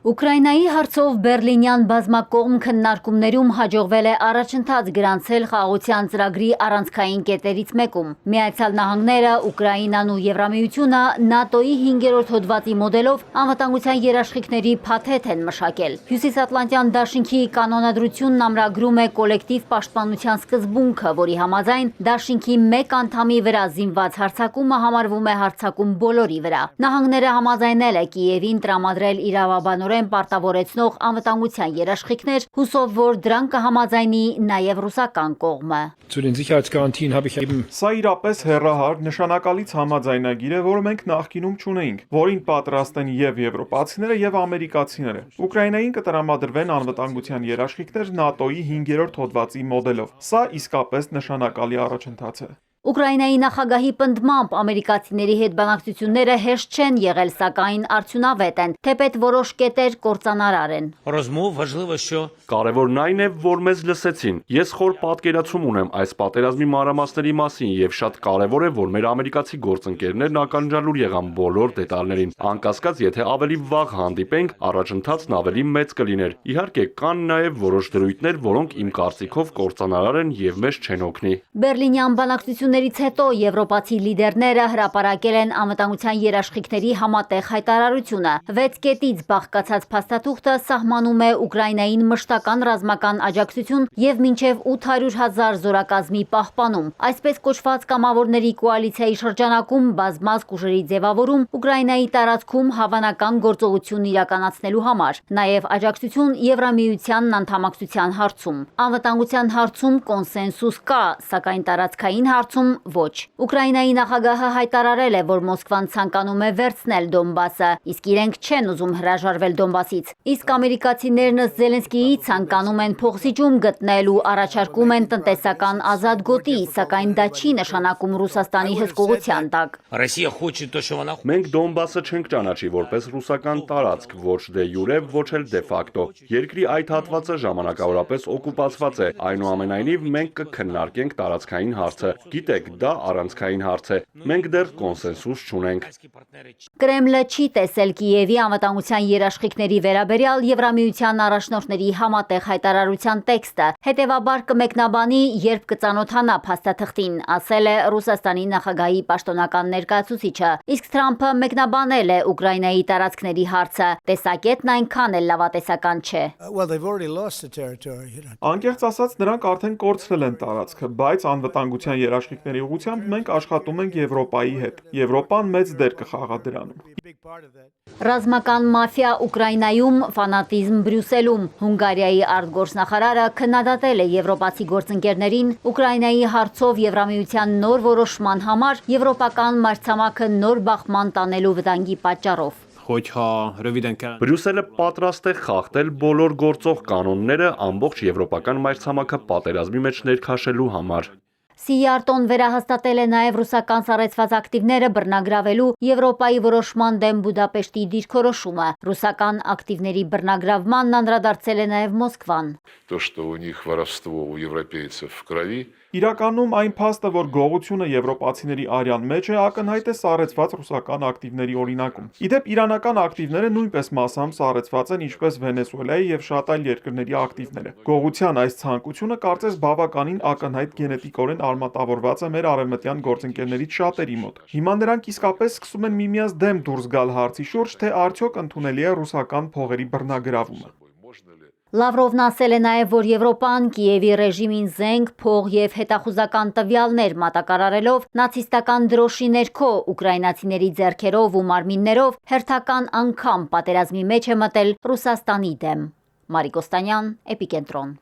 Ուկրաինայի հարցով բերլինյան բազմակողմ քննարկումներում հաջողվել է առաջընթաց գրանցել խաղաղության ծրագրի առանցքային կետերից մեկում։ Միացյալ Նահանգները, Ուկրաինան ու Եվրամիությունը ՆԱՏՕ-ի 5-րդ հոդվածի մոդելով անվտանգության երաշխիքների փաթեթ են մշակել։ Հյուսիսատլանտյան դաշինքի կանոնադրությունն ամրագրում է կոլեկտիվ պաշտպանության սկզբունքը, որի համաձայն դաշինքի մեկ անդամի վրա զինված հարձակումը համարվում է հարձակում բոլորի վրա։ Նահանգները համաձայնել է Կիևին տրամադրել իրավաբանորեն պարտավորեցնող անվտանգության երաշխիքներ, հուսով որ դրան կհամաձայնի նաև ռուսական կողմը։ Սա իրապես հեռահար նշանակալից համաձայնագիր է, որը մենք նախկինում չունեինք, որին պատրաստ են եւ եվրոպացիները եւ ամերիկացիները։ Ուկրաինային կտրամադրվեն անվտանգության երաշխիքներ ՆԱՏՕ-ի 5-րդ հոդվածի մոդելով։ Սա իսկապես նշանակալի առաջընթաց է։ Ուկրաինայի նախագահի պնդմամբ ամերիկացիների հետ բանակցությունները հեշտ չեն եղել, սակայն արդյունավետ են, թեպետ որոշ կետեր կործանարար են։ Կարևորն այն է, որ մեզ լսեցին։ Ես խոր պատկերացում ունեմ այս պատերազմի մանրամասների մասին եւ շատ կարևոր է, որ մեր ամերիկացի գործընկերներն ականջալուր եղան բոլոր դետալներին։ Անկասկած, եթե ավելի վաղ հանդիպենք, առաջընթացն ավելի մեծ կլիներ։ Իհարկե, կան նաեւ որոշ դրույթներ, որոնք իմ կարծիքով կործանարար են եւ մեզ չեն օգնի։ Բերլինյան բանակցություններից հետո եվրոպացի լիդերները հրապարակել են անվտանգության երաշխիքների համատեղ հայտարարությունը։ 6 կետից բաղկացած փաստաթուղթը սահմանում է Ուկրաինային մշտական ռազմական աջակցություն եւ մինչեւ 800,000 զորակազմի պահպանում։ Այսպես կոչված կամավորների կոալիցիայի շրջանակում բազմազգ ուժերի ձևավորում Ուկրաինայի տարածքում հավանական գործողություն իրականացնելու համար, նաեւ աջակցություն Եվրամիությանն անդամակցության հարցում։ Անվտանգության հարցում կոնսենսուս կա, սակայն տարածքային հարցում ոչ։ Ուկրաինայի նախագահը հայտարարել է, որ Մոսկվան ցանկանում է վերցնել Դոնբասը, իսկ իրենք չեն ուզում հրաժարվել Դոնբասից։ Իսկ ամերիկացիներն ըստ Զելենսկիի ցանկանում են փոխզիջում գտնել ու առաջարկում են տնտեսական ազատ գոտի, սակայն դա չի նշանակում Ռուսաստանի հսկողության տակ։ Մենք Դոնբասը չենք ճանաչի որպես ռուսական տարածք, ոչ դե յուրե, ոչ էլ դե ֆակտո։ Երկրի այդ հատվածը ժամանակավորապես օկուպացված է, այնուամենայնիվ մենք կքննարկենք տարածքային հարցը։ Գիտեք, դա առանցքային հարց է։ Մենք դեռ կոնսենսուս չունենք։ Կրեմլը չի տեսել Կիևի անվտանգության երաշխիքների վերաբերյալ Եվրամիության առաջնորդների համատեղ հայտարարության տեքստը, հետևաբար կմեկնաբանի, երբ կծանոթանա փաստաթղթին, ասել է Ռուսաստանի նախագահի պաշտոնական ներկայացուցիչը, իսկ Թրամփը մեկնաբանել է Ուկրաինայի տարածքների հարցը, տեսակետն այնքան էլ լավատեսական չէ։ Անկեղծ ասած, նրանք արդեն կորցրել են տարածքը, բայց անվտանգության երաշխիքների ուղղությամբ մենք աշխատում ենք Եվրոպայի հետ։ Եվրոպան մեծ դեր կխաղա դրանում։ Ռազմական մաֆիա Ուկրաինայում, ֆանատիզմ Բրյուսելում։ Հունգարիայի արտգործնախարարը քննադատել է եվրոպացի գործընկերներին Ուկրաինայի հարցով Եվրամիության նոր որոշման համար եվրոպական մայրցամաքը նոր բախման տանելու վտանգի պատճառով։ Բրյուսելը պատրաստ է խախտել բոլոր գործող կանոնները ամբողջ եվրոպական մայրցամաքը պատերազմի մեջ ներքաշելու համար։ Սիարտոն վերահաստատել է նաև ռուսական սառեցված ակտիվները բռնագրավելու Եվրոպայի որոշման դեմ Բուդապեշտի դիրքորոշումը։ Ռուսական ակտիվների բռնագրավմանն անդրադարձել է նաև Մոսկվան։ Իրականում այն փաստը, որ գողությունը եվրոպացիների արյան մեջ է, ակնհայտ է սառեցված ռուսական ակտիվների օրինակում։ Իդեպ իրանական ակտիվները նույնպես մասամբ սառեցված են, ինչպես Վենեսուելայի եւ շատ այլ երկրների ակտիվները։ Գողության այս ցանկությունը կարծես բավականին ակնհայտ գենետիկորեն արմատավորված է մեր արևմտյան գործընկերներից շատերի մոտ։ Հիմա նրանք իսկապես սկսում են միմյանց դեմ դուրս գալ հարցի շուրջ, թե արդյոք ընդունելի է ռուսական փողերի բռնագրավումը։ Լավրովն ասել է նաև, որ Եվրոպան Կիևի ռեժիմին զենք, փող եւ հետախուզական տվյալներ մատակարարելով նացիստական դրոշի ներքո ուկրաինացիների ձեռքերով ու մարմիններով հերթական անգամ պատերազմի մեջ է մտել Ռուսաստանի դեմ։ Մարիկ Օստանյան, Էպիկենտրոն։